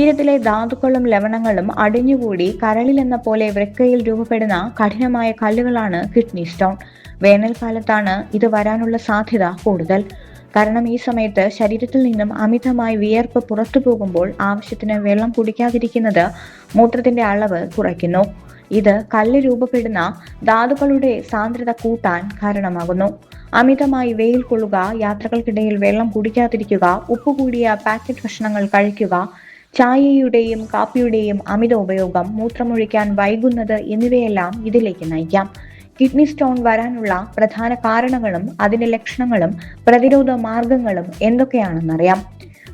ശരീരത്തിലെ ധാതുക്കളും ലവണങ്ങളും അടിഞ്ഞുകൂടി കരളിലെന്ന പോലെ വൃക്കയിൽ രൂപപ്പെടുന്ന കഠിനമായ കല്ലുകളാണ് കിഡ്നി സ്റ്റോൺ. വേനൽക്കാലത്താണ് ഇത് വരാനുള്ള സാധ്യത കൂടുതൽ. കാരണം ഈ സമയത്ത് ശരീരത്തിൽ നിന്നും അമിതമായി വിയർപ്പ് പുറത്തു പോകുമ്പോൾ ആവശ്യത്തിന് വെള്ളം കുടിക്കാതിരിക്കുന്നത് മൂത്രത്തിന്റെ അളവ് കുറയ്ക്കുന്നു. ഇത് കല്ല് രൂപപ്പെടുന്ന ധാതുക്കളുടെ സാന്ദ്രത കൂട്ടാൻ കാരണമാകുന്നു. അമിതമായി വെയിൽ കൊള്ളുക, യാത്രകൾക്കിടയിൽ വെള്ളം കുടിക്കാതിരിക്കുക, ഉപ്പ് കൂടിയ പാക്കറ്റ് ഭക്ഷണങ്ങൾ കഴിക്കുക, ചായയുടെയും കാപ്പിയുടെയും അമിത ഉപയോഗം, മൂത്രമൊഴിക്കാൻ വൈകുന്നത് എന്നിവയെല്ലാം ഇതിലേക്ക് നയിക്കാം. കിഡ്നി സ്റ്റോൺ വരാനുള്ള പ്രധാന കാരണങ്ങളും അതിന്റെ ലക്ഷണങ്ങളും പ്രതിരോധ മാർഗങ്ങളും എന്തൊക്കെയാണെന്നറിയാം.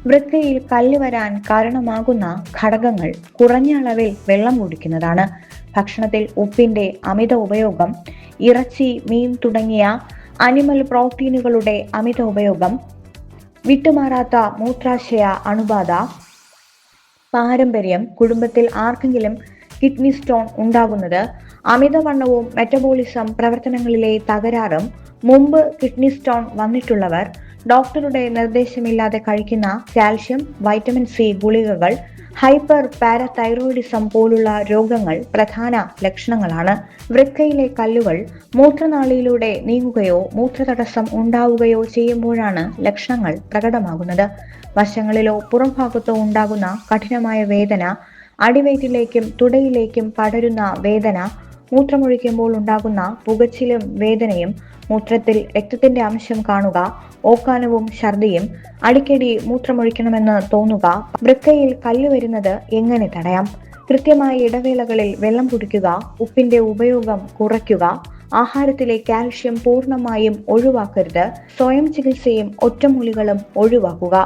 വൃക്കയിൽ കല്ല് വരാൻ കാരണമാകുന്ന ഘടകങ്ങൾ കുറഞ്ഞ അളവിൽ വെള്ളം കുടിക്കുന്നതാണ്. ഭക്ഷണത്തിൽ ഉപ്പിന്റെ അമിത ഉപയോഗം, ഇറച്ചി, മീൻ തുടങ്ങിയ അനിമൽ പ്രോട്ടീനുകളുടെ അമിത ഉപയോഗം, വിട്ടുമാറാത്ത മൂത്രാശയ അണുബാധ, പാരമ്പര്യം, കുടുംബത്തിൽ ആർക്കെങ്കിലും കിഡ്നി സ്റ്റോൺ ഉണ്ടാകുന്നത്, അമിതവണ്ണവും മെറ്റബോളിസം പ്രവർത്തനങ്ങളിലെ തകരാറും, മുമ്പ് കിഡ്നി സ്റ്റോൺ വന്നിട്ടുള്ളവർ, ഡോക്ടറുടെ നിർദ്ദേശമില്ലാതെ കഴിക്കുന്ന കാൽഷ്യം, വൈറ്റമിൻ സി ഗുളികകൾ, ഹൈപ്പർ പാരതൈറോയിഡിസം പോലുള്ള രോഗങ്ങൾ പ്രധാന ലക്ഷണങ്ങളാണ്. വൃക്കയിലെ കല്ലുകൾ മൂത്രനാളിയിലൂടെ നീങ്ങുകയോ മൂത്രതടസ്സം ഉണ്ടാവുകയോ ചെയ്യുമ്പോഴാണ് ലക്ഷണങ്ങൾ പ്രകടമാകുന്നത്. വശങ്ങളിലോ പുറംഭാഗത്തോ ഉണ്ടാകുന്ന കഠിനമായ വേദന, അടിവയറ്റിലേക്കും തുടയിലേക്കും പടരുന്ന വേദന, മൂത്രമൊഴിക്കുമ്പോൾ ഉണ്ടാകുന്ന പുകച്ചിലും വേദനയും, മൂത്രത്തിൽ രക്തത്തിന്റെ അംശം കാണുക, ഓക്കാനവും ഛർദിയും, അടിക്കടി മൂത്രമൊഴിക്കണമെന്ന് തോന്നുക. വൃക്കയിൽ കല്ല് വരുന്നത് എങ്ങനെ തടയാം? കൃത്യമായ ഇടവേളകളിൽ വെള്ളം കുടിക്കുക, ഉപ്പിന്റെ ഉപയോഗം കുറയ്ക്കുക, ആഹാരത്തിലെ കാൽഷ്യം പൂർണ്ണമായും ഒഴിവാക്കരുത്, സ്വയം ചികിത്സയും ഒറ്റമൂലികളും ഒഴിവാക്കുക.